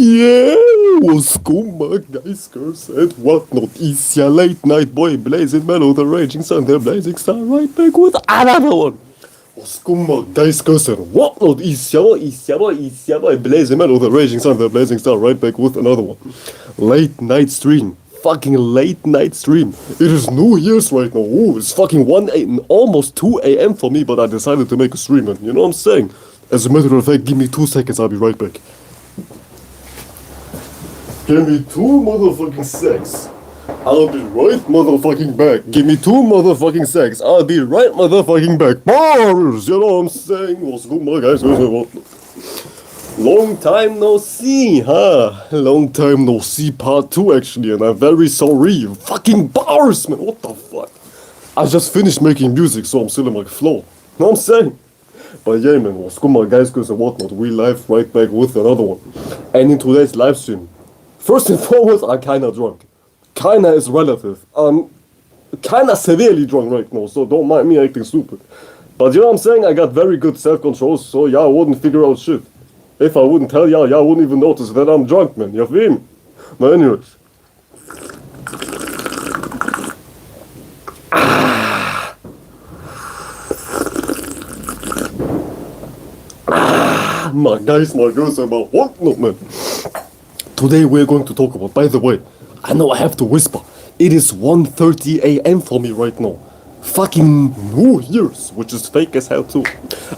Yeah, what's going on, guys, girls, and whatnot? It's your late night boy, blazing mellow, the raging sun, the blazing star, right back with another one. What's going on, guys, girls, and whatnot? It's your boy, blazing mellow, the raging sun, the blazing star, right back with another one. Late night stream. Fucking late night stream. It is New Year's right now. Ooh, it's fucking almost 2 a.m. for me, but I decided to make a stream, and you know what I'm saying? As a matter of fact, give me 2 seconds, I'll be right back. Give me 2 motherfucking secs. I'll be right motherfucking back. Give me 2 motherfucking secs. I'll be right motherfucking back. Bars! You know what I'm saying? What's good, my guys? Long time no see, huh? Long time no see part 2 actually, and I'm very sorry. Fucking bars, man. What the fuck? I just finished making music, so I'm still in my flow. Know what I'm saying? But yeah, man, what's good, my guys, girls, and whatnot? We live right back with another one. And in today's live stream, first and foremost, I'm kinda drunk. Kinda is relative. I'm kinda severely drunk right now, so don't mind me acting stupid. But you know what I'm saying? I got very good self-control, so y'all wouldn't figure out shit. If I wouldn't tell y'all wouldn't even notice that I'm drunk, man. You feel me? But anyways. My guys, my girls, about what? No, man. Today we're going to talk about, by the way, I know I have to whisper. It is 1:30 a.m. for me right now. Fucking New Year's, which is fake as hell too.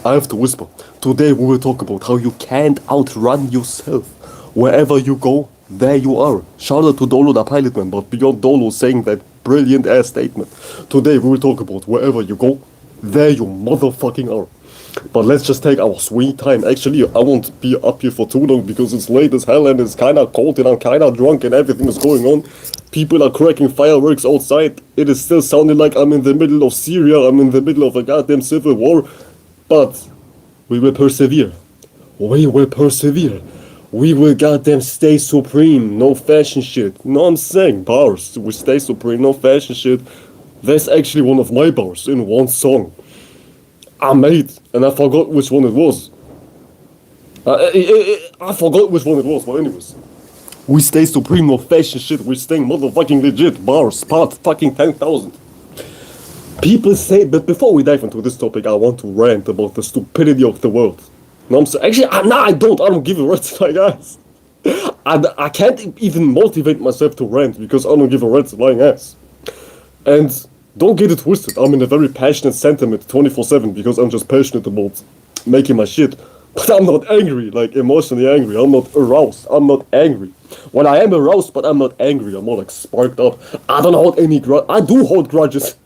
I have to whisper. Today we will talk about how you can't outrun yourself. Wherever you go, there you are. Shout out to Dolo the pilot man, but beyond Dolo saying that brilliant ass statement. Today we will talk about wherever you go, there you motherfucking are. But let's just take our sweet time. Actually, I won't be up here for too long because it's late as hell and it's kinda cold and I'm kinda drunk and everything is going on. People are cracking fireworks outside. It is still sounding like I'm in the middle of Syria. I'm in the middle of a goddamn civil war. But we will persevere. We will persevere. We will goddamn stay supreme. No fashion shit. No, I'm saying bars. We stay supreme. No fashion shit. That's actually one of my bars in one song. I made, and I forgot which one it was. I forgot which one it was, but anyways. We stay supreme, no fashion shit, we stay motherfucking legit, bars, part fucking 10,000. People say, but before we dive into this topic, I want to rant about the stupidity of the world. No, I'm saying, actually, I don't give a rat's flying ass. I can't even motivate myself to rant because I don't give a rat's flying ass. And don't get it twisted, I'm in a very passionate sentiment 24/7 because I'm just passionate about making my shit. But I'm not angry, like emotionally angry. I'm not aroused. I'm not angry. Well, I am aroused, but I'm not angry. I'm more like sparked up. I don't hold any grudge. I do hold grudges.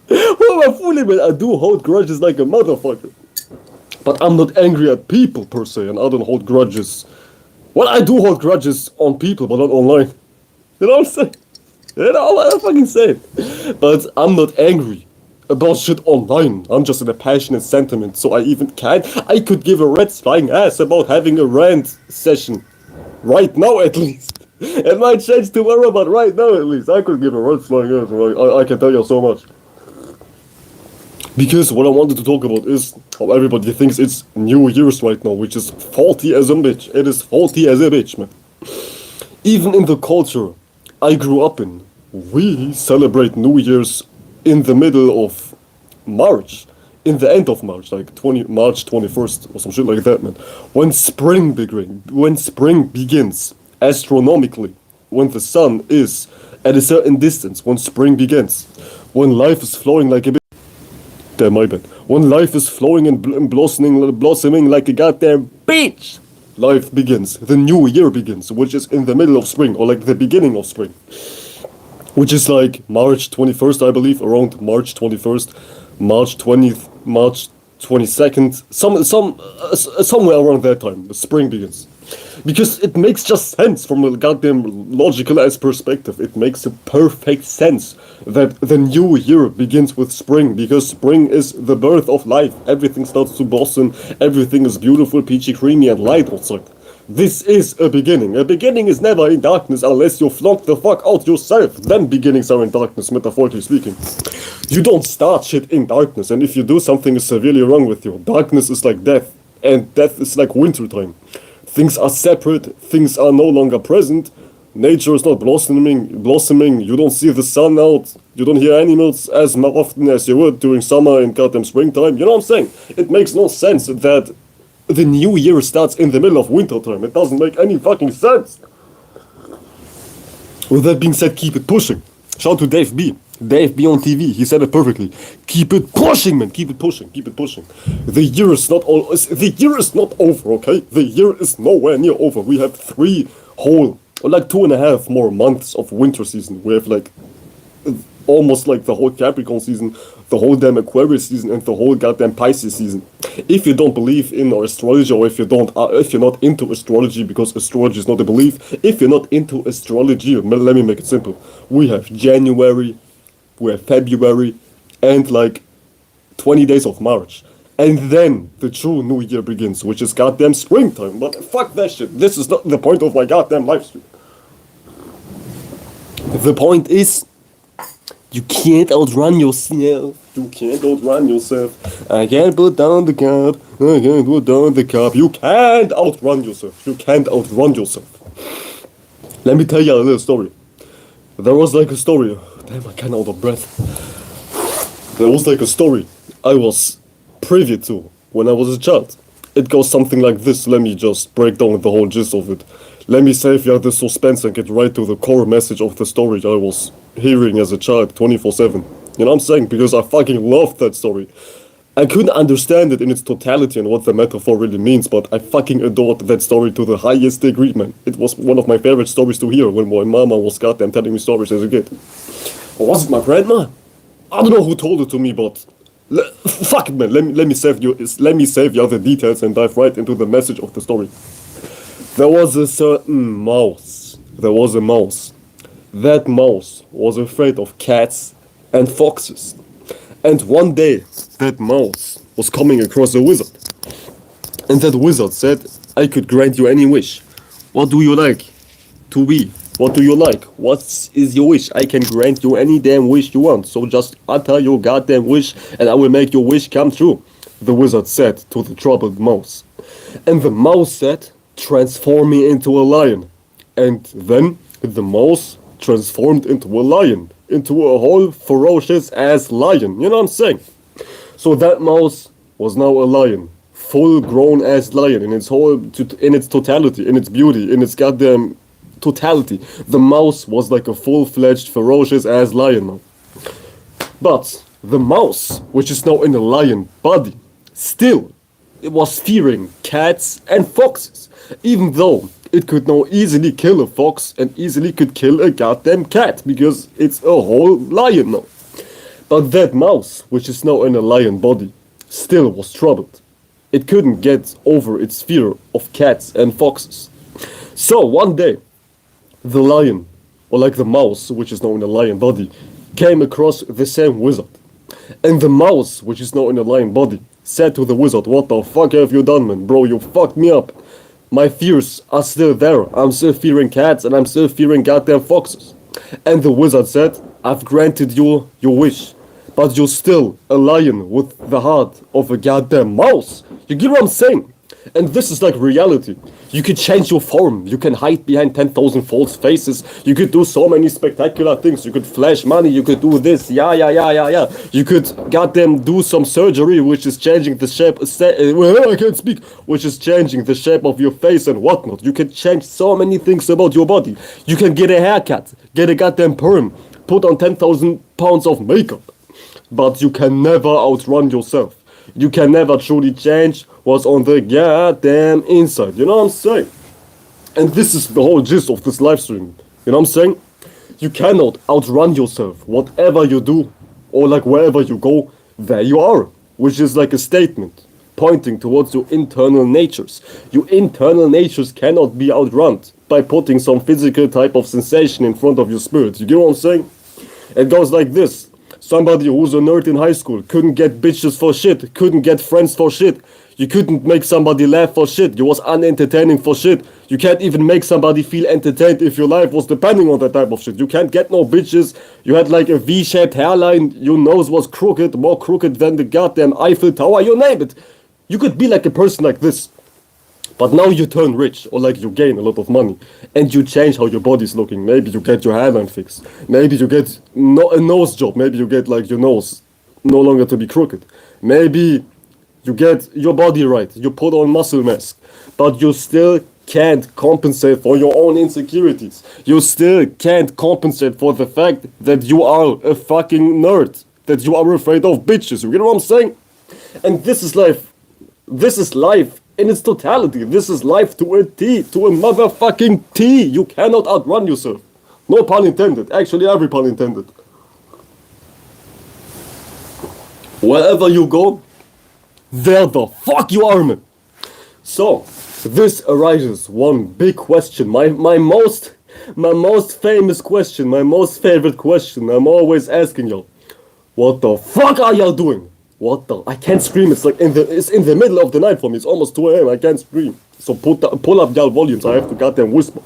What am I fooling with? I do hold grudges like a motherfucker. But I'm not angry at people per se, and I don't hold grudges. Well, I do hold grudges on people, but not online. You know what I'm saying? You know what I'm fucking saying? But I'm not angry about shit online. I'm just in a passionate sentiment, so I could give a rat's flying ass about having a rant session. Right now, at least. It might change tomorrow, but right now, at least, I could give a rat's flying ass. I can tell you so much. Because what I wanted to talk about is how everybody thinks it's New Year's right now, which is faulty as a bitch. It is faulty as a bitch, man. Even in the culture I grew up in, we celebrate New Year's in the middle of March, in the end of March, like March 21st or some shit like that, man. When spring begins, astronomically, when the sun is at a certain distance, when spring begins, when life is flowing like a bit. Damn, my bad. When life is flowing and blossoming like a goddamn bitch, life begins. The new year begins, which is in the middle of spring, or like the beginning of spring. Which is like March 21st, I believe, around March 21st, March 20th, March 22nd, somewhere around that time, the spring begins. Because it makes just sense from a goddamn logical ass perspective. It makes a perfect sense that the new year begins with spring, because spring is the birth of life. Everything starts to blossom, everything is beautiful, peachy, creamy, and light outside. This is a beginning. A beginning is never in darkness unless you flunk the fuck out yourself. Then beginnings are in darkness, metaphorically speaking. You don't start shit in darkness, and if you do, something is severely wrong with you. Darkness is like death, and death is like winter time. Things are separate, things are no longer present. Nature is not blossoming. You don't see the sun out. You don't hear animals as often as you would during summer and goddamn springtime. You know what I'm saying? It makes no sense that the new year starts in the middle of winter time. It doesn't make any fucking sense. With that being said, keep it pushing. Shout out to Dave B. Dave B on TV, he said it perfectly. Keep it pushing, man. Keep it pushing. Keep it pushing. The year is not over, okay? The year is nowhere near over. We have 3 whole, or like 2.5 more months of winter season. We have like almost like the whole Capricorn season, the whole damn Aquarius season, and the whole goddamn Pisces season. If you don't believe in astrology, or if you're not into astrology, because astrology is not a belief, if you're not into astrology, let me make it simple. We have January, we have February, and like 20 days of March. And then the true new year begins, which is goddamn springtime. But fuck that shit. This is not the point of my goddamn live stream. The point is, you can't outrun yourself. You can't outrun yourself. I can't put down the cup. I can't put down the cup. You can't outrun yourself. You can't outrun yourself. Let me tell you a little story. There was like a story. Damn, I can't out of breath. There was like a story I was privy to when I was a child. It goes something like this. Let me just break down the whole gist of it. Let me save you the suspense and get right to the core message of the story I was hearing as a child 24/7. You know what I'm saying? Because I fucking loved that story. I couldn't understand it in its totality and what the metaphor really means, but I fucking adored that story to the highest degree, man. It was one of my favorite stories to hear when my mama was goddamn telling me stories as a kid. Or was it my grandma? I don't know who told it to me, but fuck it, man. Let me save you the details and dive right into the message of the story. There was a certain mouse. There was a mouse. That mouse was afraid of cats and foxes. And one day, that mouse was coming across a wizard. And that wizard said, I could grant you any wish. What do you like to be? What do you like? What is your wish? I can grant you any damn wish you want. So just utter your goddamn wish and I will make your wish come true. The wizard said to the troubled mouse. And the mouse said, transform me into a lion. And then the mouse transformed into a lion. Into a whole ferocious ass lion. You know what I'm saying? So that mouse was now a lion. Full grown ass lion in its totality, in its beauty, in its goddamn totality. The mouse was like a full-fledged ferocious ass lion now. But the mouse, which is now in a lion body, still it was fearing cats and foxes. Even though it could now easily kill a fox and easily could kill a goddamn cat because it's a whole lion now. But that mouse, which is now in a lion body, still was troubled. It couldn't get over its fear of cats and foxes. So one day, the lion, or like the mouse, which is now in a lion body, came across the same wizard. And the mouse, which is now in a lion body, said to the wizard, what the fuck have you done, man? Bro, you fucked me up. My fears are still there. I'm still fearing cats and I'm still fearing goddamn foxes. And the wizard said, I've granted you your wish, but you're still a lion with the heart of a goddamn mouse. You get what I'm saying? And this is like reality. You could change your form. You can hide behind 10,000 false faces. You could do so many spectacular things. You could flash money. You could do this. Yeah. You could goddamn do some surgery, which is changing the shape. I can't speak. Which is changing the shape of your face and whatnot. You can change so many things about your body. You can get a haircut. Get a goddamn perm. Put on 10,000 pounds of makeup. But you can never outrun yourself. You can never truly change what's on the goddamn inside. You know what I'm saying? And this is the whole gist of this live stream. You know what I'm saying? You cannot outrun yourself. Whatever you do, or like wherever you go, there you are. Which is like a statement pointing towards your internal natures. Your internal natures cannot be outrun by putting some physical type of sensation in front of your spirit. You get what I'm saying? It goes like this. Somebody who's a nerd in high school couldn't get bitches for shit, couldn't get friends for shit. You couldn't make somebody laugh for shit. You was unentertaining for shit. You can't even make somebody feel entertained if your life was depending on that type of shit. You can't get no bitches. You had like a V-shaped hairline. Your nose was crooked, more crooked than the goddamn Eiffel Tower. You name it. You could be like a person like this. But now you turn rich, or like you gain a lot of money, and you change how your body's looking. Maybe you get your hairline fixed. Maybe you get a nose job. Maybe you get like your nose no longer to be crooked. Maybe you get your body right. You put on muscle mass, but you still can't compensate for your own insecurities. You still can't compensate for the fact that you are a fucking nerd. That you are afraid of bitches. You get what I'm saying? And this is life. This is life in its totality. This is life to a T, to a motherfucking T. You cannot outrun yourself. No pun intended. Actually, every pun intended. Wherever you go, there the fuck you are, man. So, this arises one big question. My most famous question, my most favorite question. I'm always asking y'all, what the fuck are y'all doing? What the? I can't scream. It's like it's in the middle of the night for me. It's almost 2 a.m. I can't scream. So pull up y'all volumes. I have to goddamn whisper.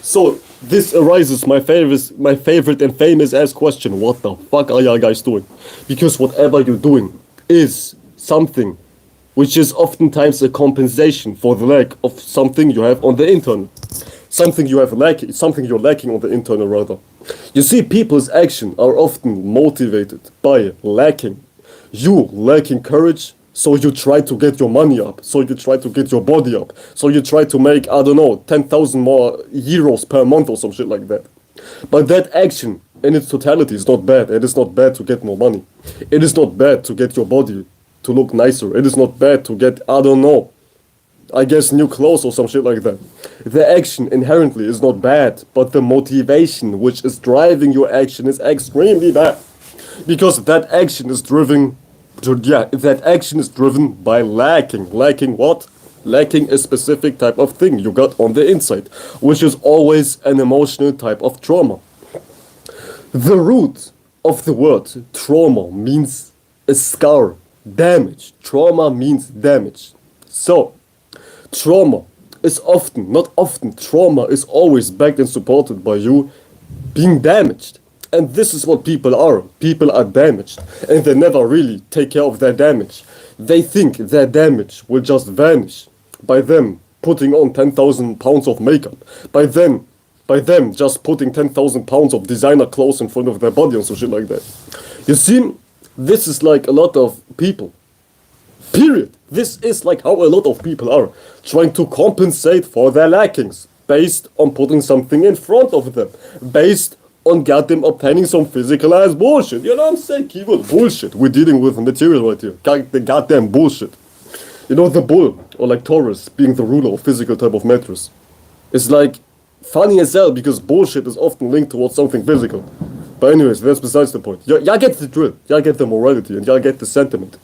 So this arises my favorite and famous ass question. What the fuck are y'all guys doing? Because whatever you're doing is something which is oftentimes a compensation for the lack of something you have on the internal. Something you're lacking on the internal rather. You see, people's action are often motivated by lacking. You lacking courage, so you try to get your money up, so you try to get your body up, so you try to make, I don't know, 10,000 more euros per month or some shit like that. But that action in its totality is not bad. It is not bad to get more money. It is not bad to get your body to look nicer. It is not bad to get, I don't know, I guess new clothes or some shit like that. The action inherently is not bad, but the motivation which is driving your action is extremely bad. Because that action is driven by lacking. Lacking what? Lacking a specific type of thing you got on the inside, which is always an emotional type of trauma. The root of the word trauma means a scar, damage. Trauma means damage. So, trauma is trauma is always backed and supported by you being damaged. And this is what people are. People are damaged. And they never really take care of their damage. They think their damage will just vanish by them putting on 10,000 pounds of makeup. By them just putting 10,000 pounds of designer clothes in front of their body and some shit like that. You see, this is like a lot of people. Period. This is like how a lot of people are trying to compensate for their lackings based on putting something in front of them. Based on goddamn obtaining some physical ass bullshit. You know what I'm saying? Keyword bullshit. We're dealing with material right here. The goddamn bullshit. You know, the bull, or like Taurus, being the ruler of physical type of matters. It's like funny as hell because bullshit is often linked towards something physical. But anyways, that's besides the point. Y'all get the drill. Y'all get the morality and y'all get the sentiment.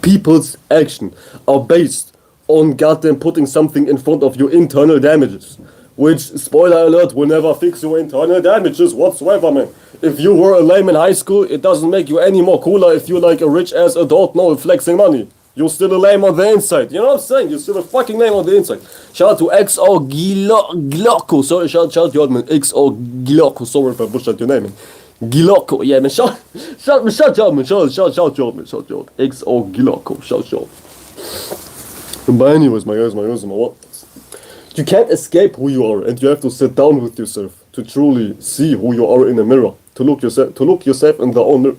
People's action are based on goddamn putting something in front of your internal damages. Which, spoiler alert, will never fix your internal damages whatsoever, man. If you were a lame in high school, it doesn't make you any more cooler if you're like a rich-ass adult now flexing money. You're still a lame on the inside. You know what I'm saying? You're still a fucking lame on the inside. Shout out to XO Glocko. Sorry, shout you out, man. XO Glocko. Sorry if I butchered your name, man. Glocko. Yeah, man. Shout you out, man. Shout you out, man. Shout you out. XO Glocko. Shout you out. But anyways, my guys, what? You can't escape who you are, and you have to sit down with yourself to truly see who you are in a mirror. To look yourself in the own mirror.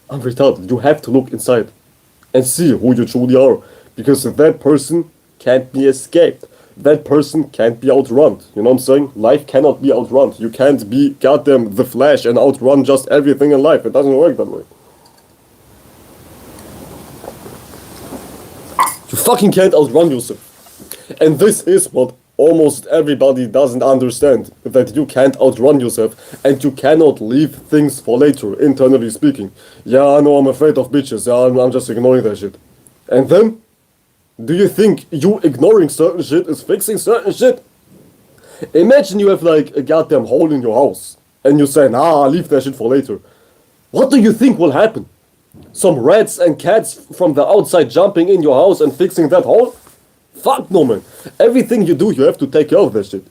I'm retarded. You have to look inside and see who you truly are, because that person can't be escaped. That person can't be outrun. You know what I'm saying? Life cannot be outrun. You can't be goddamn the Flash and outrun just everything in life. It doesn't work that way. You fucking can't outrun yourself. And this is what almost everybody doesn't understand, that you can't outrun yourself and you cannot leave things for later, internally speaking. Yeah, I know I'm afraid of bitches, yeah, I'm just ignoring that shit. And then, do you think you ignoring certain shit is fixing certain shit? Imagine you have like a goddamn hole in your house and you say, nah, I'll leave that shit for later. What do you think will happen? Some rats and cats from the outside jumping in your house and fixing that hole? Fuck no, man. Everything you do, you have to take care of that shit.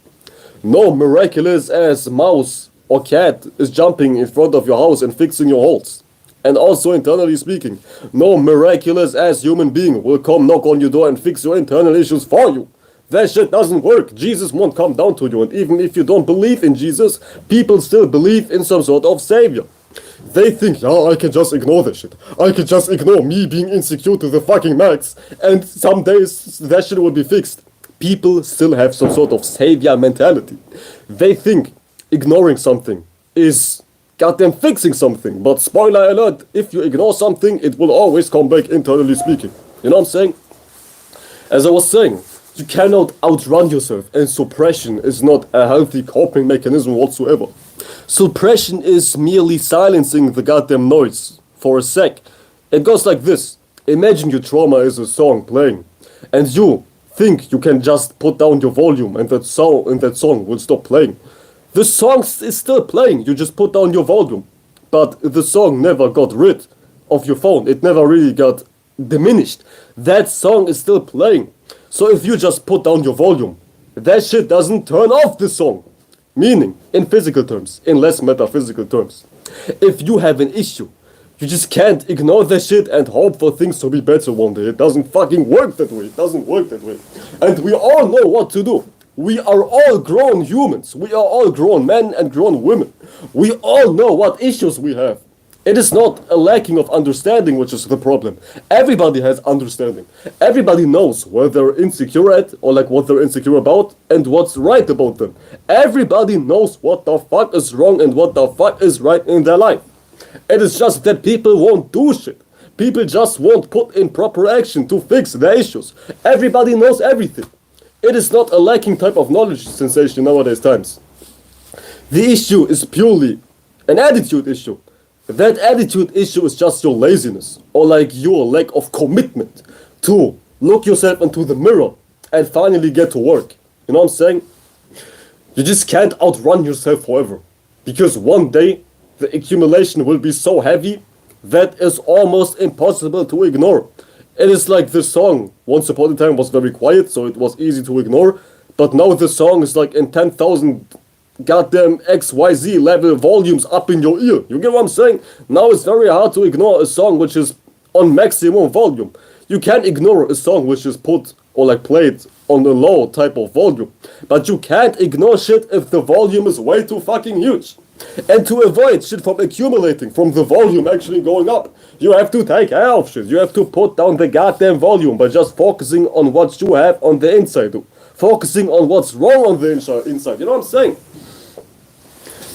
No miraculous ass mouse or cat is jumping in front of your house and fixing your holes. And also internally speaking, no miraculous ass human being will come knock on your door and fix your internal issues for you. That shit doesn't work. Jesus won't come down to you, and even if you don't believe in Jesus, people still believe in some sort of savior. They think, yeah, I can just ignore this shit. I can just ignore me being insecure to the fucking max, and some days that shit will be fixed. People still have some sort of savior mentality. They think ignoring something is goddamn fixing something, but spoiler alert, if you ignore something, it will always come back internally speaking. You know what I'm saying? As I was saying, you cannot outrun yourself, and suppression is not a healthy coping mechanism whatsoever. Suppression is merely silencing the goddamn noise for a sec. It goes like this. Imagine your trauma is a song playing, and you think you can just put down your volume and that song will stop playing. The song is still playing, you just put down your volume. But the song never got rid of your phone. It never really got diminished. That song is still playing. So if you just put down your volume, that shit doesn't turn off the song. Meaning, in physical terms, in less metaphysical terms. If you have an issue, you just can't ignore that shit and hope for things to be better one day. It doesn't fucking work that way. It doesn't work that way. And we all know what to do. We are all grown humans. We are all grown men and grown women. We all know what issues we have. It is not a lacking of understanding which is the problem. Everybody has understanding. Everybody knows where they're insecure at, or like what they're insecure about, and what's right about them. Everybody knows what the fuck is wrong and what the fuck is right in their life. It is just that people won't do shit. People just won't put in proper action to fix their issues. Everybody knows everything. It is not a lacking type of knowledge sensation nowadays times. The issue is purely an attitude issue. That attitude issue is just your laziness, or like your lack of commitment to look yourself into the mirror and finally get to work. You know what I'm saying? You just can't outrun yourself forever, because one day the accumulation will be so heavy that is almost impossible to ignore. It is like this song, once upon a time was very quiet, so it was easy to ignore, but now the song is like in 10,000 goddamn XYZ level volumes up in your ear. You get what I'm saying? Now it's very hard to ignore a song which is on maximum volume. You can ignore a song which is put or like played on a low type of volume, but you can't ignore shit if the volume is way too fucking huge. And to avoid shit from accumulating, from the volume actually going up, you have to take care of shit. You have to put down the goddamn volume by just focusing on what you have on the inside. Focusing on what's wrong on the inside. You know what I'm saying?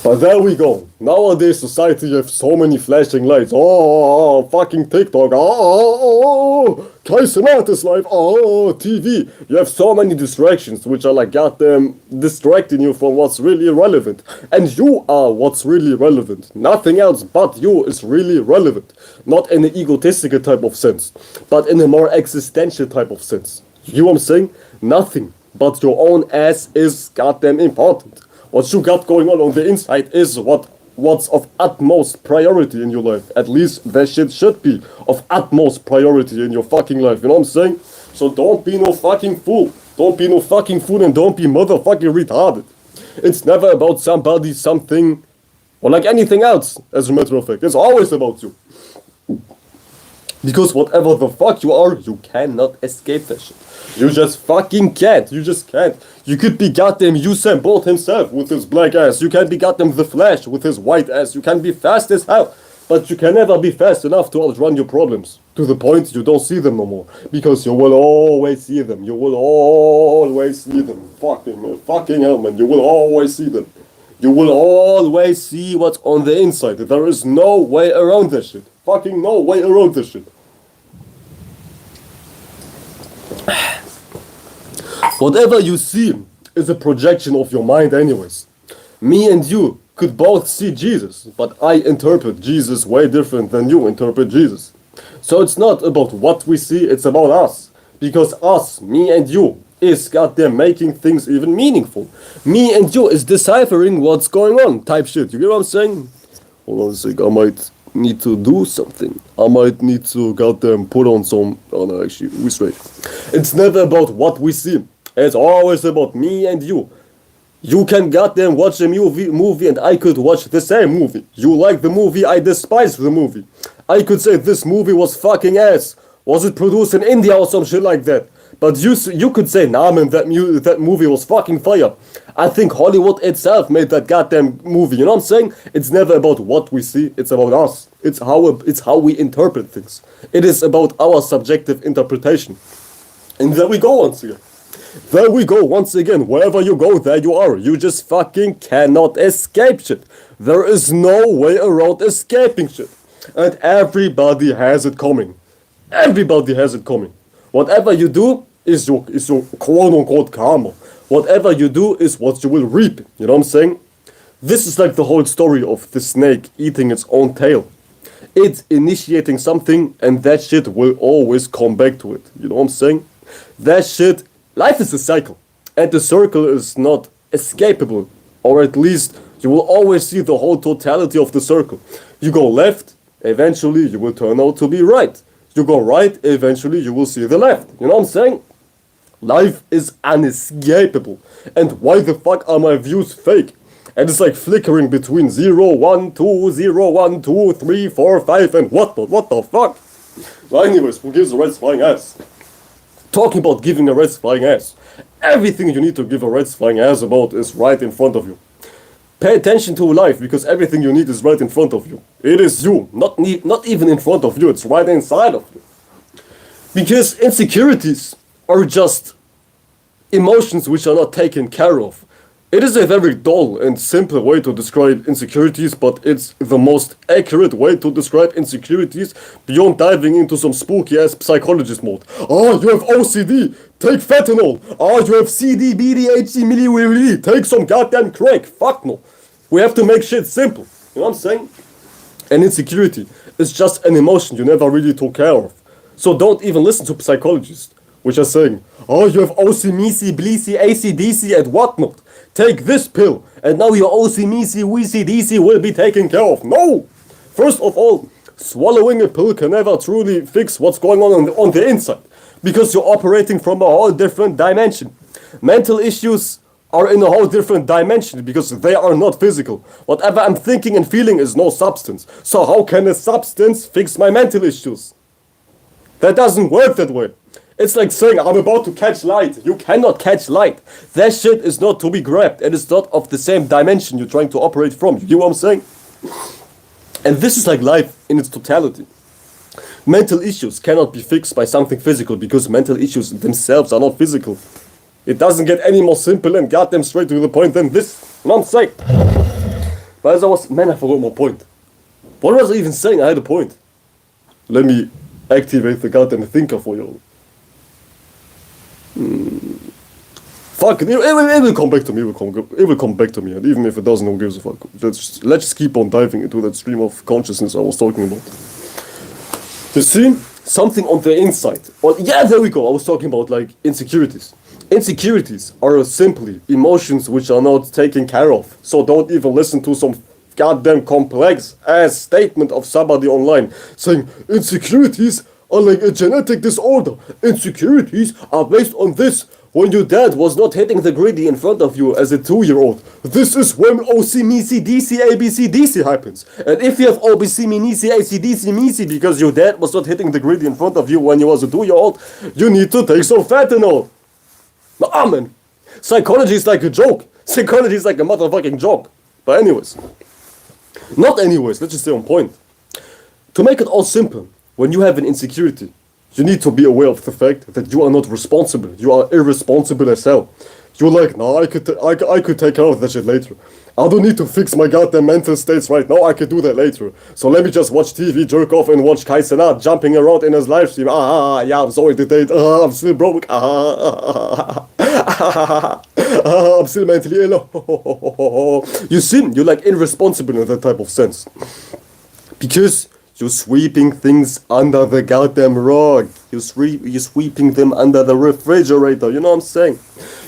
But there we go. Nowadays society have so many flashing lights. Oh, fucking TikTok. Oh, Kaisernatis life. Oh, TV. You have so many distractions which are like goddamn distracting you from what's really relevant. And you are what's really relevant. Nothing else but you is really relevant. Not in an egotistical type of sense, but in a more existential type of sense. You know what I'm saying? Nothing but your own ass is goddamn important. What you got going on the inside is what's of utmost priority in your life. At least that shit should be of utmost priority in your fucking life. You know what I'm saying? So don't be no fucking fool. Don't be no fucking fool and don't be motherfucking retarded. It's never about somebody, something, or like anything else, as a matter of fact. It's always about you. Because whatever the fuck you are, you cannot escape that shit. You just fucking can't. You just can't. You could be goddamn Usain Bolt himself with his black ass. You can be goddamn The Flash with his white ass. You can be fast as hell. But you can never be fast enough to outrun your problems. To the point you don't see them no more. Because you will always see them. You will always see them. Fucking hell, man. You will always see them. You will always see what's on the inside. There is no way around this shit. Fucking no way around this shit. Whatever you see is a projection of your mind anyways. Me and you could both see Jesus, but I interpret Jesus way different than you interpret Jesus. So it's not about what we see, it's about us. Because us, me and you, is goddamn making things even meaningful. Me and you is deciphering what's going on type shit. You get what I'm saying? Hold on a sec, I might need to do something. I might need to goddamn put on some... Oh no, actually, we straight. It's never about what we see. It's always about me and you. You can goddamn watch a movie and I could watch the same movie. You like the movie, I despise the movie. I could say this movie was fucking ass. Was it produced in India or some shit like that? But you could say, nah man, that movie was fucking fire. I think Hollywood itself made that goddamn movie, you know what I'm saying? It's never about what we see, it's about us. It's how we interpret things. It is about our subjective interpretation. And there we go once again. There we go once again. Wherever you go, there you are. You just fucking cannot escape shit. There is no way around escaping shit. And everybody has it coming. Everybody has it coming. Whatever you do is your quote-unquote karma. Whatever you do is what you will reap. You know what I'm saying? This is like the whole story of the snake eating its own tail. It's initiating something and that shit will always come back to it. You know what I'm saying? That shit, life is a cycle. And the circle is not escapable. Or at least you will always see the whole totality of the circle. You go left, eventually you will turn out to be right. You go right, eventually you will see the left. You know what I'm saying? Life is unescapable. And why the fuck are my views fake? And it's like flickering between 0, 1, 2, 0, 1, 2, 3, 4, 5, and what the fuck? So anyways, who gives a rat's flying ass? Talking about giving a rat's flying ass. Everything you need to give a rat's flying ass about is right in front of you. Pay attention to life, because everything you need is right in front of you. It is you, not even in front of you, it's right inside of you. Because insecurities are just emotions which are not taken care of. It is a very dull and simple way to describe insecurities, but it's the most accurate way to describe insecurities beyond diving into some spooky ass psychologist mode. Oh, you have OCD, take fentanyl. Oh, you have CD, BD, HD, milli, take some goddamn crack. Fuck no. We have to make shit simple. You know what I'm saying? And insecurity is just an emotion you never really took care of. So don't even listen to psychologists, which are saying, oh, you have OC, MEC, BLEC, ACDC, and whatnot. Take this pill, and now your OC, MEC, WC, DC will be taken care of. No! First of all, swallowing a pill can never truly fix what's going on the inside, because you're operating from a whole different dimension. Mental issues are in a whole different dimension, because they are not physical. Whatever I'm thinking and feeling is no substance. So how can a substance fix my mental issues? That doesn't work that way. It's like saying, I'm about to catch light. You cannot catch light. That shit is not to be grabbed. It is not of the same dimension you're trying to operate from. You know what I'm saying? And this is like life in its totality. Mental issues cannot be fixed by something physical, because mental issues themselves are not physical. It doesn't get any more simple and goddamn straight to the point than this. You know what I'm saying? But as I forgot my point. What was I even saying? I had a point. Let me activate the goddamn thinker for you. Fuck it, it will come back to me, it will come back to me, and even if it doesn't, who gives a fuck. Let's just keep on diving into that stream of consciousness I was talking about. You see, something on the inside. Well, yeah, there we go, I was talking about like insecurities. Insecurities are simply emotions which are not taken care of. So don't even listen to some goddamn complex ass statement of somebody online saying insecurities are like a genetic disorder. Insecurities are based on this. When your dad was not hitting the griddy in front of you as a 2-year-old. This is when OC, MEC, DC, ABC, DC happens. And if you have OBC, MEC, AC, DC, MEC because your dad was not hitting the griddy in front of you when you was a 2-year-old, you need to take some fentanyl. Nah, man. Psychology is like a joke. Psychology is like a motherfucking joke. But anyways. Not anyways, let's just stay on point. To make it all simple, when you have an insecurity, you need to be aware of the fact that you are not responsible. You are irresponsible as hell. You're like, no, I could take care of that shit later. I don't need to fix my goddamn mental states right now. I could do that later. So let me just watch TV, jerk off, and watch Kai Cenat jumping around in his live stream. Yeah, I'm sorry to date. I'm still broke. I'm still mentally ill. You see, you're like irresponsible in that type of sense. Because you're sweeping things under the goddamn rug. You're sweeping them under the refrigerator. You know what I'm saying?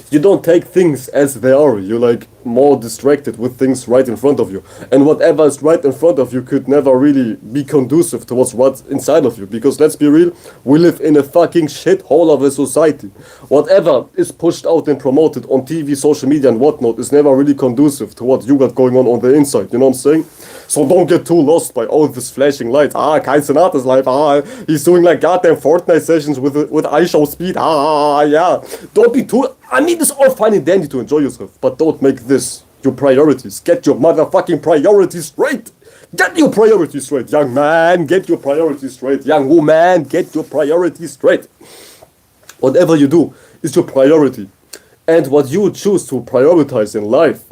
You don't take things as they are. You're like, more distracted with things right in front of you. And whatever is right in front of you could never really be conducive towards what's inside of you. Because let's be real, we live in a fucking shithole of a society. Whatever is pushed out and promoted on TV, social media and whatnot is never really conducive to what you got going on the inside, you know what I'm saying? So don't get too lost by all this flashing lights. Kai Cenat is like, he's doing like goddamn Fortnite sessions with iShow speed. Yeah. Don't be too, I mean, it's all fine and dandy to enjoy yourself, but don't make this your priorities. Get your motherfucking priorities straight. Get your priorities straight, young man. Get your priorities straight, young woman. Get your priorities straight. Whatever you do is your priority. And what you choose to prioritize in life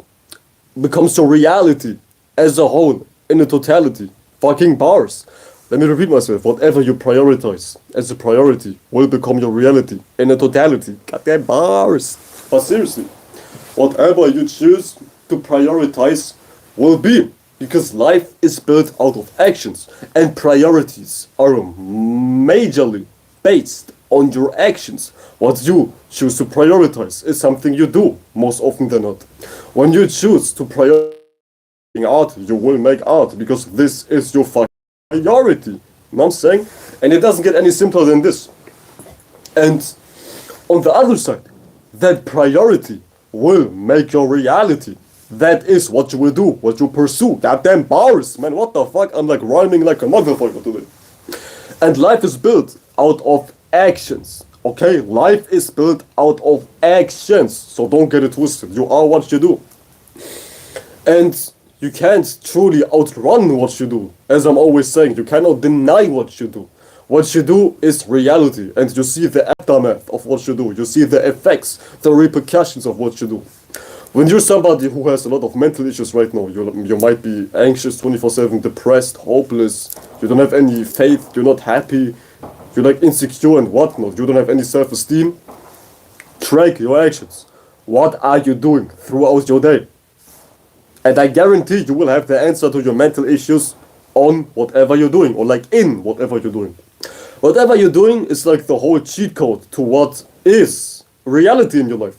becomes your reality as a whole, in a totality. Fucking bars. Let me repeat myself. Whatever you prioritize as a priority will become your reality in a totality. Goddamn bars. But seriously, whatever you choose to prioritize will be. Because life is built out of actions. And priorities are majorly based on your actions. What you choose to prioritize is something you do, most often than not. When you choose to prioritize art, you will make art, because this is your fucking priority. You know what I'm saying? And it doesn't get any simpler than this. And on the other side, that priority will make your reality. That is what you will do, what you pursue. Goddamn bars, man, what the fuck? I'm like rhyming like a motherfucker today. And life is built out of actions. Okay? Life is built out of actions. So don't get it twisted. You are what you do. And you can't truly outrun what you do. As I'm always saying, you cannot deny what you do. What you do is reality, and you see the aftermath of what you do. You see the effects, the repercussions of what you do. When you're somebody who has a lot of mental issues right now, you might be anxious 24/7, depressed, hopeless, you don't have any faith, you're not happy, you're like insecure and whatnot, you don't have any self-esteem, track your actions. What are you doing throughout your day? And I guarantee you will have the answer to your mental issues on whatever you're doing, or like in whatever you're doing. Whatever you're doing is like the whole cheat code to what is reality in your life.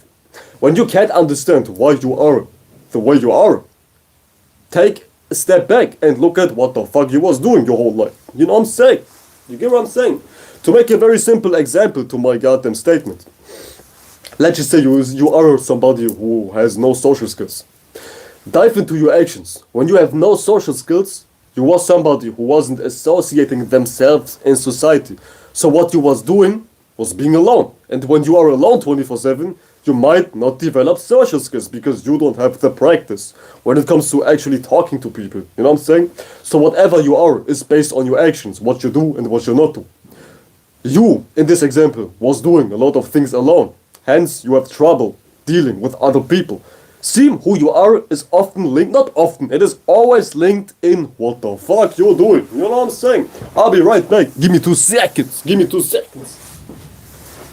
When you can't understand why you are the way you are, take a step back and look at what the fuck you was doing your whole life. You know what I'm saying? You get what I'm saying? To make a very simple example to my goddamn statement. Let's just say you are somebody who has no social skills. Dive into your actions. When you have no social skills, you was somebody who wasn't associating themselves in society. So what you was doing was being alone. And when you are alone 24/7, you might not develop social skills because you don't have the practice when it comes to actually talking to people. You know what I'm saying? So whatever you are is based on your actions, what you do and what you not do. You, in this example, was doing a lot of things alone. Hence, you have trouble dealing with other people. Seeing who you are is often linked, not often, it is always linked in what the fuck you're doing. You know what I'm saying? I'll be right back. Give me 2 seconds. Give me 2 seconds.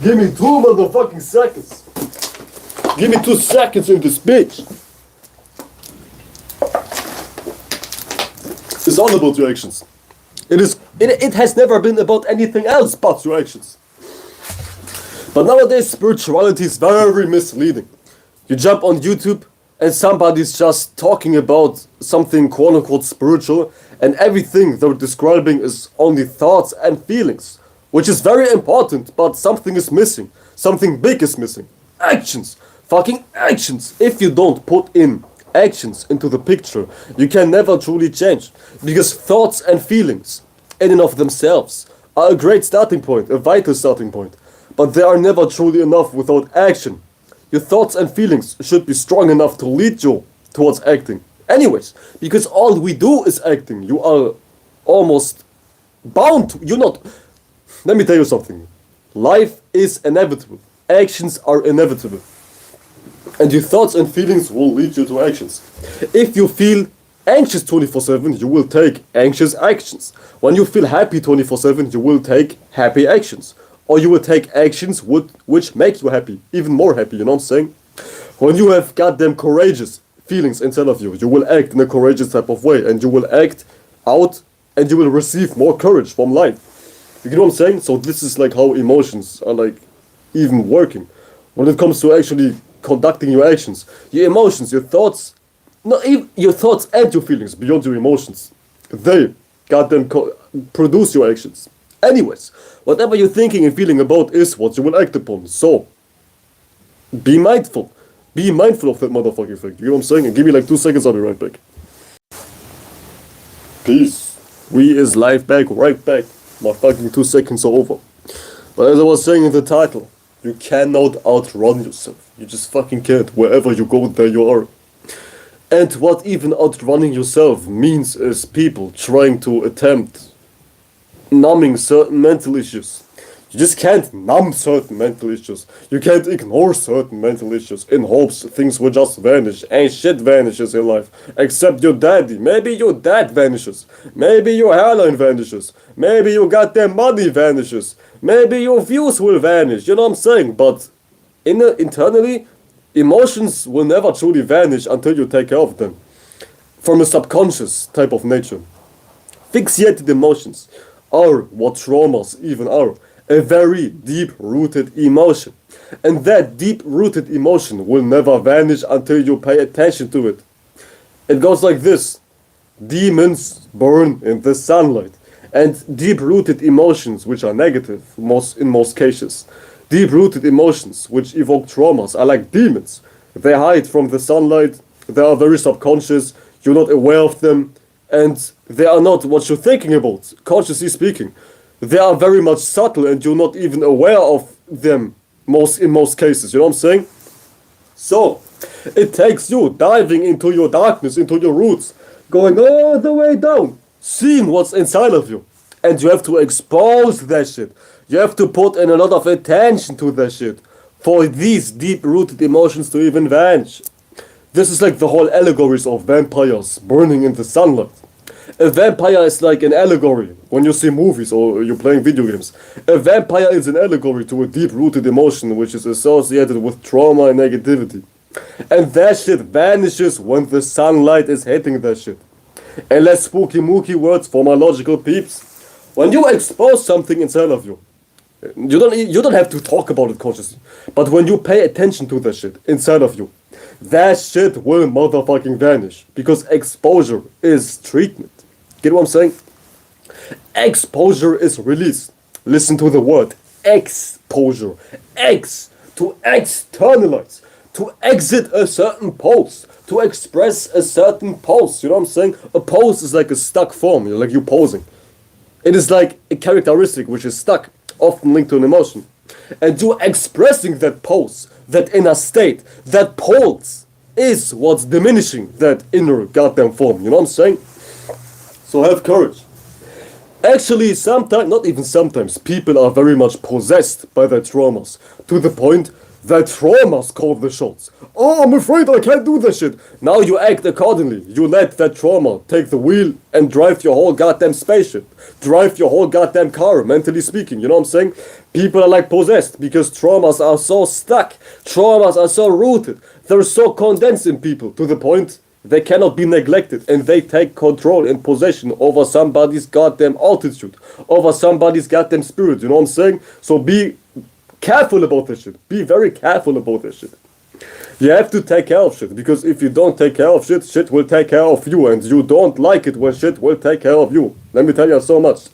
Give me 2 motherfucking seconds. Give me 2 seconds in this bitch. It's all about your actions. It has never been about anything else but your actions. But nowadays, spirituality is very misleading. You jump on YouTube and somebody's just talking about something quote-unquote spiritual, and everything they're describing is only thoughts and feelings, which is very important, but something is missing. Something big is missing. Actions. Fucking actions. If you don't put in actions into the picture, you can never truly change. Because thoughts and feelings, in and of themselves, are a great starting point, a vital starting point. But they are never truly enough without action. Your thoughts and feelings should be strong enough to lead you towards acting. Anyways, because all we do is acting. You are almost bound to, you're not. Let me tell you something. Life is inevitable. Actions are inevitable. And your thoughts and feelings will lead you to actions. If you feel anxious 24/7, you will take anxious actions. When you feel happy 24/7, you will take happy actions. Or you will take actions which make you happy, even more happy, you know what I'm saying? When you have goddamn courageous feelings inside of you, you will act in a courageous type of way, and you will act out, and you will receive more courage from life. You get what I'm saying? So this is like how emotions are like even working. When it comes to actually conducting your actions, your emotions, your thoughts, not even your thoughts and your feelings beyond your emotions. They goddamn produce your actions. Anyways, whatever you're thinking and feeling about is what you will act upon. So, be mindful. Be mindful of that motherfucking thing. You know what I'm saying? And give me like 2 seconds, I'll be right back. Peace. We is live back, right back. My fucking 2 seconds are over. But as I was saying in the title, you cannot outrun yourself. You just fucking can't. Wherever you go, there you are. And what even outrunning yourself means is people trying to attempt numbing certain mental issues. You just can't numb certain mental issues. You can't ignore certain mental issues in hopes things will just vanish. And shit vanishes in life. Except your daddy. Maybe your dad vanishes. Maybe your hairline vanishes. Maybe your goddamn money vanishes. Maybe your views will vanish. You know what I'm saying? But internally, emotions will never truly vanish until you take care of them. From a subconscious type of nature. Fixated emotions are what traumas even are. A very deep-rooted emotion. And that deep-rooted emotion will never vanish until you pay attention to it. It goes like this. Demons burn in the sunlight. And deep-rooted emotions, which are negative in most cases, deep-rooted emotions, which evoke traumas, are like demons. They hide from the sunlight, they are very subconscious, you're not aware of them, and they are not what you're thinking about, consciously speaking. They are very much subtle and you're not even aware of them in most cases, you know what I'm saying? So, it takes you diving into your darkness, into your roots, going all the way down, seeing what's inside of you. And you have to expose that shit. You have to put in a lot of attention to that shit for these deep-rooted emotions to even vanish. This is like the whole allegories of vampires burning in the sunlight. A vampire is like an allegory when you see movies or you're playing video games. A vampire is an allegory to a deep-rooted emotion which is associated with trauma and negativity. And that shit vanishes when the sunlight is hitting that shit. And less spooky mooky words for my logical peeps. When you expose something inside of you, you don't have to talk about it consciously. But when you pay attention to that shit inside of you, that shit will motherfucking vanish. Because exposure is treatment. Get what I'm saying? Exposure is release. Listen to the word. Exposure. To externalize. To exit a certain pose. To express a certain pose. You know what I'm saying? A pose is like a stuck form. Like you're posing. It is like a characteristic which is stuck. Often linked to an emotion. And you expressing that pose. That inner state. That pulse. Is what's diminishing that inner goddamn form. You know what I'm saying? So have courage. Actually, sometimes, not even sometimes, people are very much possessed by their traumas. To the point that traumas call the shots. Oh, I'm afraid I can't do that shit. Now you act accordingly. You let that trauma take the wheel and drive your whole goddamn spaceship. Drive your whole goddamn car, mentally speaking. You know what I'm saying? People are like possessed because traumas are so stuck. Traumas are so rooted. They're so condensed in people to the point they cannot be neglected, and they take control and possession over somebody's goddamn altitude, over somebody's goddamn spirit, you know what I'm saying? So be careful about this shit. Be very careful about this shit. You have to take care of shit, because if you don't take care of shit, shit will take care of you, and you don't like it when shit will take care of you. Let me tell you so much.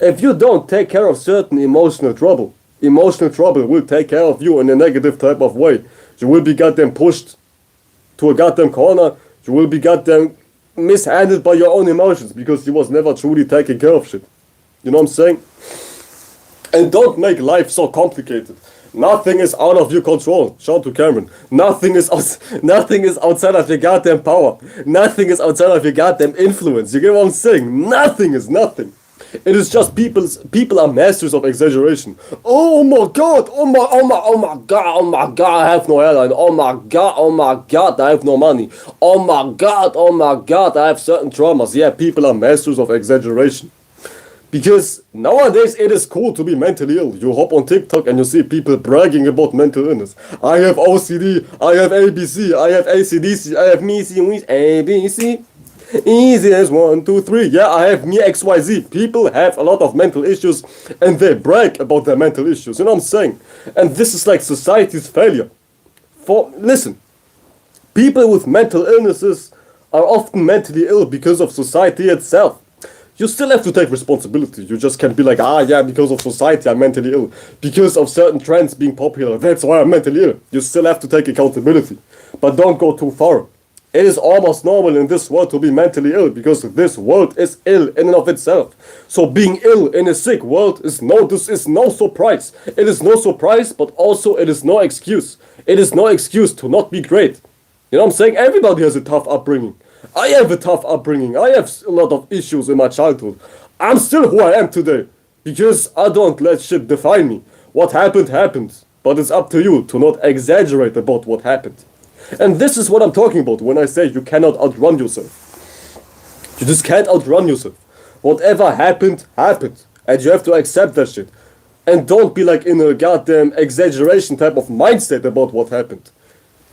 If you don't take care of certain emotional trouble will take care of you in a negative type of way. You will be goddamn pushed to a goddamn corner. You will be goddamn mishandled by your own emotions because you was never truly taking care of shit. You know what I'm saying? And don't make life so complicated. Nothing is out of your control. Shout to Cameron. Nothing is outside of your goddamn power. Nothing is outside of your goddamn influence. You get what I'm saying? Nothing is nothing. It is just people are masters of exaggeration. Oh my god, oh my god, I have no airline. Oh my god, I have no money. Oh my god, I have certain traumas. Yeah, people are masters of exaggeration. Because nowadays it is cool to be mentally ill. You hop on TikTok and you see people bragging about mental illness. I have OCD, I have ABC, I have ACDC, I have me, ABC. Easy as 1, 2, 3. Yeah, I have me XYZ. People have a lot of mental issues and they brag about their mental issues. You know what I'm saying? And this is like society's failure. Listen, people with mental illnesses are often mentally ill because of society itself. You still have to take responsibility. You just can't be like, ah, yeah, because of society, I'm mentally ill. Because of certain trends being popular, that's why I'm mentally ill. You still have to take accountability. But don't go too far. It is almost normal in this world to be mentally ill because this world is ill in and of itself. So being ill in a sick world is no surprise. It is no surprise, but also it is no excuse. It is no excuse to not be great. You know what I'm saying? Everybody has a tough upbringing. I have a tough upbringing. I have a lot of issues in my childhood. I'm still who I am today because I don't let shit define me. What happened, happened. But it's up to you to not exaggerate about what happened. And this is what I'm talking about when I say you cannot outrun yourself. You just can't outrun yourself. Whatever happened, happened. And you have to accept that shit. And don't be like in a goddamn exaggeration type of mindset about what happened.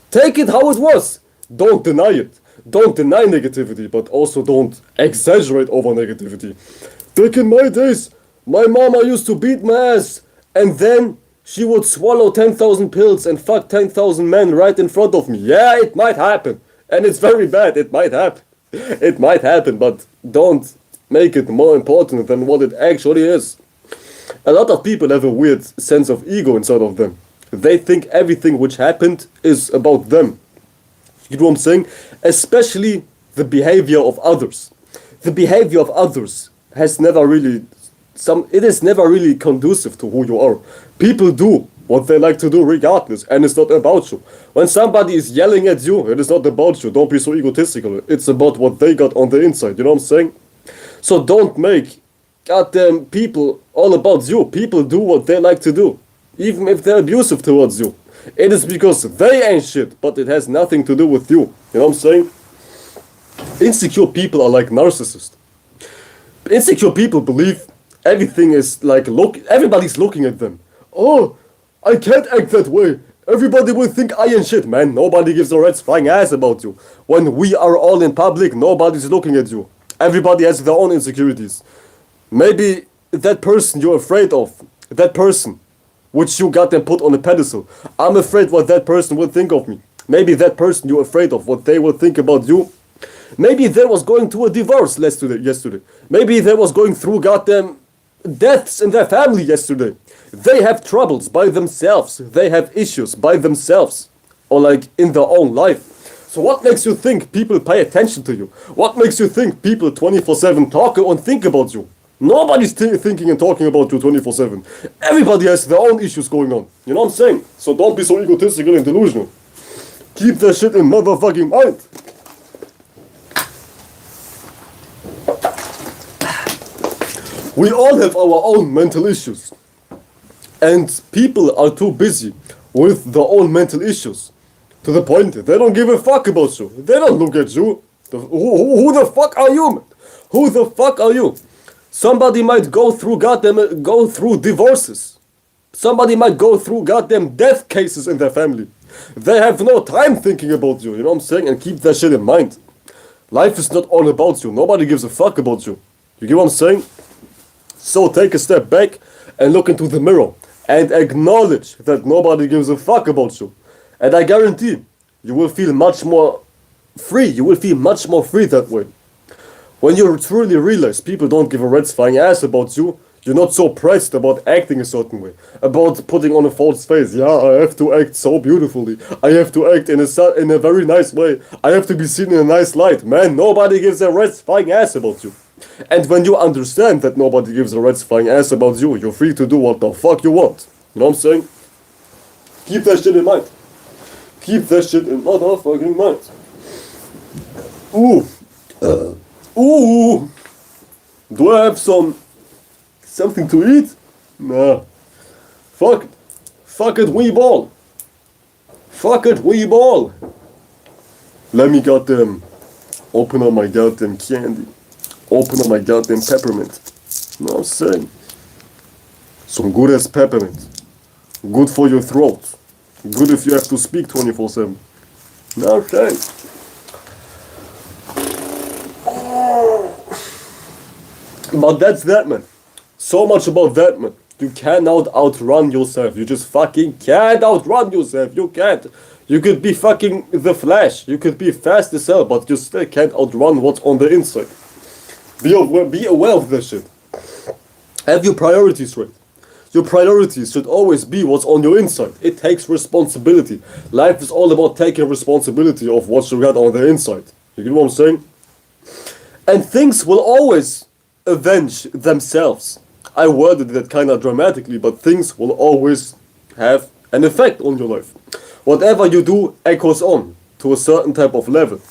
Take it how it was. Don't deny it. Don't deny negativity, but also don't exaggerate over negativity. Back in my days, my mama used to beat my ass, and then she would swallow 10,000 pills and fuck 10,000 men right in front of me. Yeah, it might happen. And it's very bad. It might happen. It might happen, but don't make it more important than what it actually is. A lot of people have a weird sense of ego inside of them. They think everything which happened is about them. You know what I'm saying? Especially the behavior of others. The behavior of others has never really it is never really conducive to who you are. People do what they like to do regardless, and it's not about you. When somebody is yelling at you, it is not about you. Don't be so egotistical. It's about what they got on the inside. You know what I'm saying? So don't make goddamn people all about you. People do what they like to do, even if they're abusive towards you. It is because they ain't shit, but it has nothing to do with you. You know what I'm saying? Insecure people are like narcissists. Insecure people believe everything is like, everybody's looking at them. Oh, I can't act that way. Everybody will think I ain't shit, man. Nobody gives a rat's flying ass about you. When we are all in public, nobody's looking at you. Everybody has their own insecurities. Maybe that person you're afraid of, that person which you got them put on a pedestal, I'm afraid what that person will think of me. Maybe that person you're afraid of, what they will think about you. Maybe they was going through a divorce yesterday. Maybe they was going through goddamn deaths in their family yesterday. They have troubles by themselves. They have issues by themselves. Or like in their own life. So what makes you think people pay attention to you? What makes you think people 24/7 talk and think about you? Nobody's thinking and talking about you 24/7. Everybody has their own issues going on. You know what I'm saying? So don't be so egotistical and delusional. Keep that shit in motherfucking mind. We all have our own mental issues. And people are too busy with their own mental issues. To the point they don't give a fuck about you. They don't look at you. Who the fuck are you, man? Who the fuck are you? Somebody might go through divorces. Somebody might go through goddamn death cases in their family. They have no time thinking about you, you know what I'm saying? And keep that shit in mind. Life is not all about you. Nobody gives a fuck about you. You get what I'm saying? So take a step back and look into the mirror and acknowledge that nobody gives a fuck about you. And I guarantee you will feel much more free. You will feel much more free that way. When you truly realize people don't give a rat's flying ass about you, you're not so pressed about acting a certain way, about putting on a false face. Yeah, I have to act so beautifully. I have to act in a very nice way. I have to be seen in a nice light. Man, nobody gives a rat's flying ass about you. And when you understand that nobody gives a rat's flying ass about you, you're free to do what the fuck you want. You know what I'm saying? Keep that shit in mind. Keep that shit in motherfucking mind. Ooh. Ooh. Do I have something to eat? Nah. Fuck it. Fuck it, we ball. Fuck it, we ball. Let me goddamn open up my goddamn candy. Open up my goddamn peppermint. You know what I'm saying? Some good ass peppermint. Good for your throat. Good if you have to speak 24/7. No thanks. But that's that, man. So much about that, man. You cannot outrun yourself. You just fucking can't outrun yourself. You can't. You could be fucking the Flash. You could be fast as hell, but you still can't outrun what's on the inside. Be aware of this shit. Have your priorities straight. Your priorities should always be what's on your inside. It takes responsibility. Life is all about taking responsibility of what you got on the inside. You get what I'm saying? And things will always avenge themselves. I worded that kind of dramatically, but things will always have an effect on your life. Whatever you do echoes on to a certain type of level.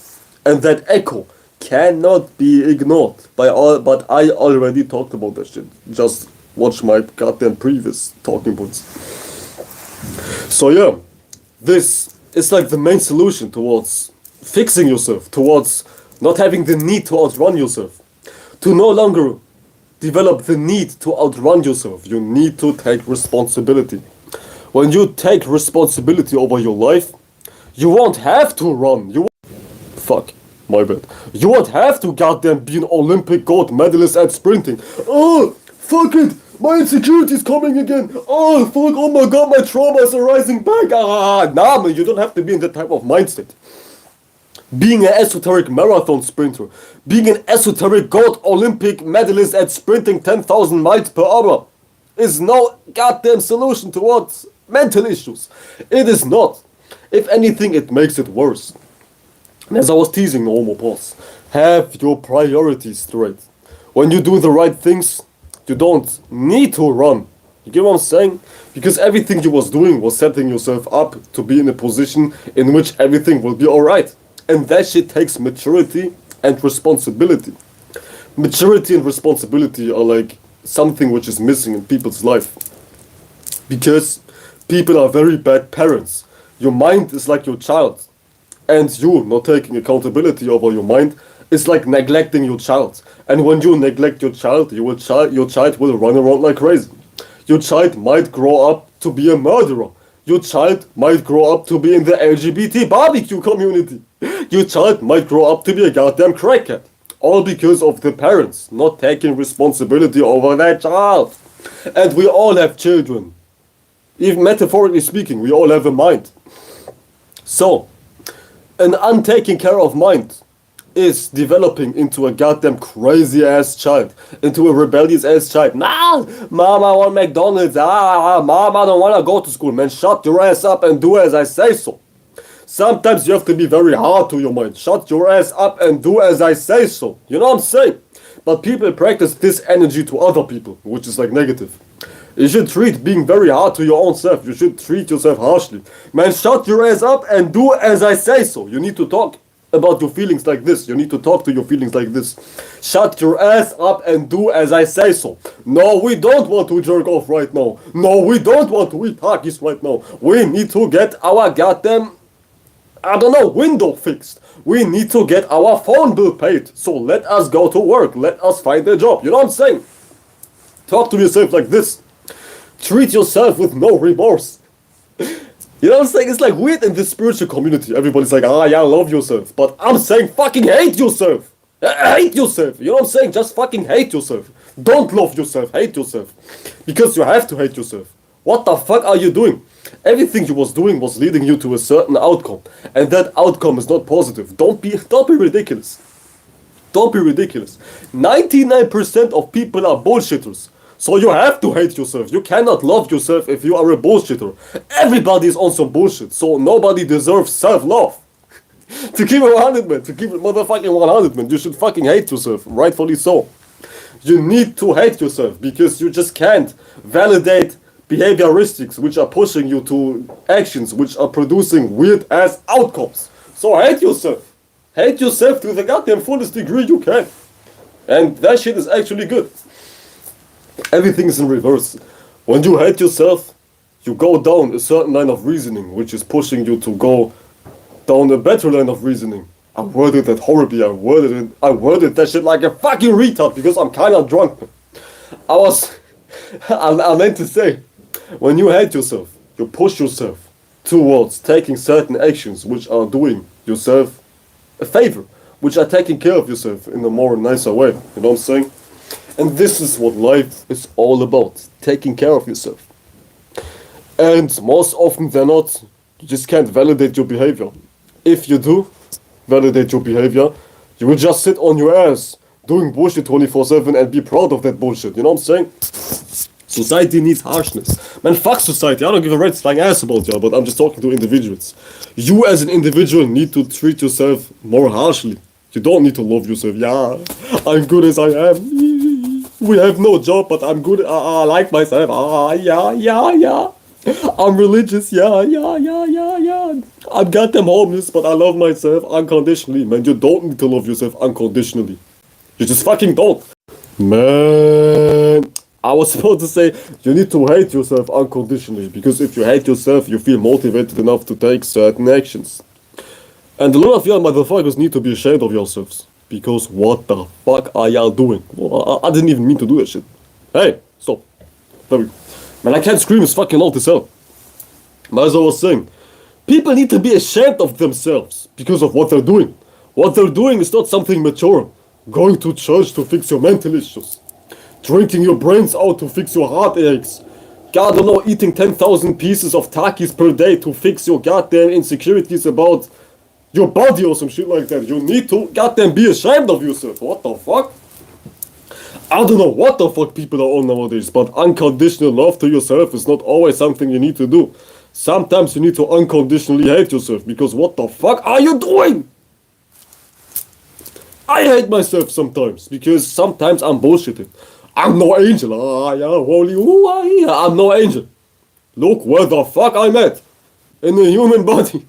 And that echo cannot be ignored by all, but I already talked about that shit. Just watch my goddamn previous talking points. So yeah, this is like the main solution towards fixing yourself, towards not having the need to outrun yourself. To no longer develop the need to outrun yourself, you need to take responsibility. When you take responsibility over your life, you won't have to run. Fuck, my bad. You won't have to goddamn be an Olympic gold medalist at sprinting. Oh, fuck it! My insecurity is coming again! Oh, fuck, oh my god, my trauma is arising back! Nah, man, you don't have to be in that type of mindset. Being an esoteric marathon sprinter, being an esoteric gold Olympic medalist at sprinting 10,000 miles per hour is no goddamn solution towards mental issues. It is not. If anything, it makes it worse. And as I was teasing, no more pause. Have your priorities straight. When you do the right things, you don't need to run. You get what I'm saying? Because everything you was doing was setting yourself up to be in a position in which everything will be alright. And that shit takes maturity and responsibility. Maturity and responsibility are like something which is missing in people's life. Because people are very bad parents. Your mind is like your child. And you not taking accountability over your mind is like neglecting your child. And when you neglect your child, your child will run around like crazy. Your child might grow up to be a murderer. Your child might grow up to be in the LGBT barbecue community. Your child might grow up to be a goddamn crackhead. All because of the parents not taking responsibility over their child. And we all have children. Even metaphorically speaking, we all have a mind. So, an untaken care of mind is developing into a goddamn crazy ass child, into a rebellious ass child. Nah, mama, I want McDonald's. Mama, I don't want to go to school. Man, shut your ass up and do as I say so. Sometimes you have to be very hard to your mind. Shut your ass up and do as I say so. You know what I'm saying? But people practice this energy to other people, which is like negative. You should treat being very hard to your own self. You should treat yourself harshly. Man, shut your ass up and do as I say so. You need to talk about your feelings like this. You need to talk to your feelings like this. Shut your ass up and do as I say so. No, we don't want to jerk off right now. No, we don't want to eat Takis right now. We need to get our goddamn, I don't know, window fixed. We need to get our phone bill paid. So let us go to work. Let us find a job. You know what I'm saying? Talk to yourself like this. Treat yourself with no remorse. You know what I'm saying? It's like weird in this spiritual community. Everybody's like, yeah, love yourself. But I'm saying fucking hate yourself. Hate yourself. You know what I'm saying? Just fucking hate yourself. Don't love yourself. Hate yourself. Because you have to hate yourself. What the fuck are you doing? Everything you was doing was leading you to a certain outcome. And that outcome is not positive. Don't be ridiculous. Don't be ridiculous. 99% of people are bullshitters. So you have to hate yourself. You cannot love yourself if you are a bullshitter. Everybody is on some bullshit, so nobody deserves self-love. To keep it 100, man. To keep it motherfucking 100, man. You should fucking hate yourself. Rightfully so. You need to hate yourself because you just can't validate behavioristics which are pushing you to actions which are producing weird-ass outcomes. So hate yourself. Hate yourself to the goddamn fullest degree you can. And that shit is actually good. Everything is in reverse. When you hate yourself, you go down a certain line of reasoning, which is pushing you to go down a better line of reasoning. I worded that horribly. I worded that shit like a fucking retard because I'm kind of drunk. I meant to say, when you hate yourself, you push yourself towards taking certain actions which are doing yourself a favor, which are taking care of yourself in a more nicer way. You know what I'm saying? And this is what life is all about, taking care of yourself. And most often than not, You just can't validate your behavior. If you do validate your behavior, you will just sit on your ass doing bullshit 24/7 and be proud of that bullshit. You know what I'm saying? Society needs harshness. Man, fuck society. I don't give a rat's flying ass about y'all, but I'm just talking to individuals. You as an individual need to treat yourself more harshly. You don't need to love yourself. Yeah, I'm good as I am. We have no job, but I'm good. I like myself. Yeah. I'm religious. Yeah. I'm goddamn homeless, but I love myself unconditionally. Man, you don't need to love yourself unconditionally. You just fucking don't. Man, I was supposed to say you need to hate yourself unconditionally, because if you hate yourself, you feel motivated enough to take certain actions. And a lot of y'all motherfuckers need to be ashamed of yourselves. Because what the fuck are y'all doing? Well, I didn't even mean to do that shit. Hey, stop. There we go. Man, I can't scream as fucking loud as hell. But as I was saying, people need to be ashamed of themselves because of what they're doing. What they're doing is not something mature. Going to church to fix your mental issues. Drinking your brains out to fix your heartaches. God, I don't know, eating 10,000 pieces of Takis per day to fix your goddamn insecurities about your body or some shit like that. You need to goddamn be ashamed of yourself. What the fuck? I don't know what the fuck people are on nowadays, but unconditional love to yourself is not always something you need to do. Sometimes you need to unconditionally hate yourself, because what the fuck are you doing? I hate myself sometimes, because sometimes I'm bullshitting. I'm no angel. I'm no angel. Look where the fuck I'm at. In a human body.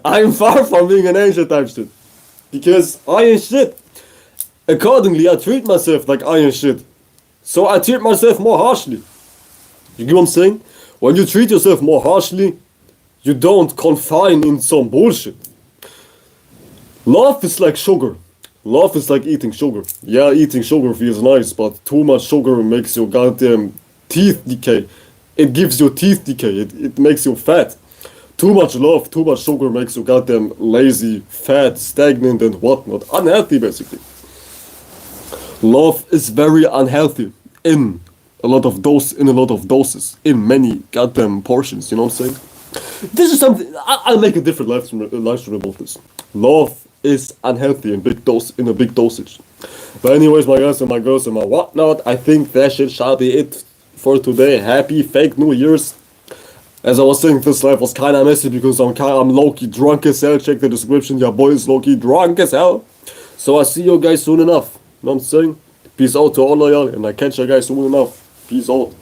I'm far from being an angel type shit. Because I ain't shit. Accordingly, I treat myself like I ain't shit. So I treat myself more harshly. You get what I'm saying? When you treat yourself more harshly, you don't confine in some bullshit. Love is like sugar. Love is like eating sugar. Yeah, eating sugar feels nice, but too much sugar makes your goddamn teeth decay. It gives your teeth decay. It makes you fat. Too much love, too much sugar makes you goddamn lazy, fat, stagnant, and whatnot. Unhealthy, basically. Love is very unhealthy in a lot of doses, in many goddamn portions. You know what I'm saying? This is something I'll make a different live stream about this. Love is unhealthy in a big dosage. But anyways, my guys and my girls and my whatnot, I think that shit shall be it for today. Happy fake New Year's. As I was saying, this life was kinda messy because I'm low-key drunk as hell. Check the description, your boy is low-key drunk as hell. So I see you guys soon enough. You know what I'm saying? Peace out to all of y'all, and I catch you guys soon enough. Peace out.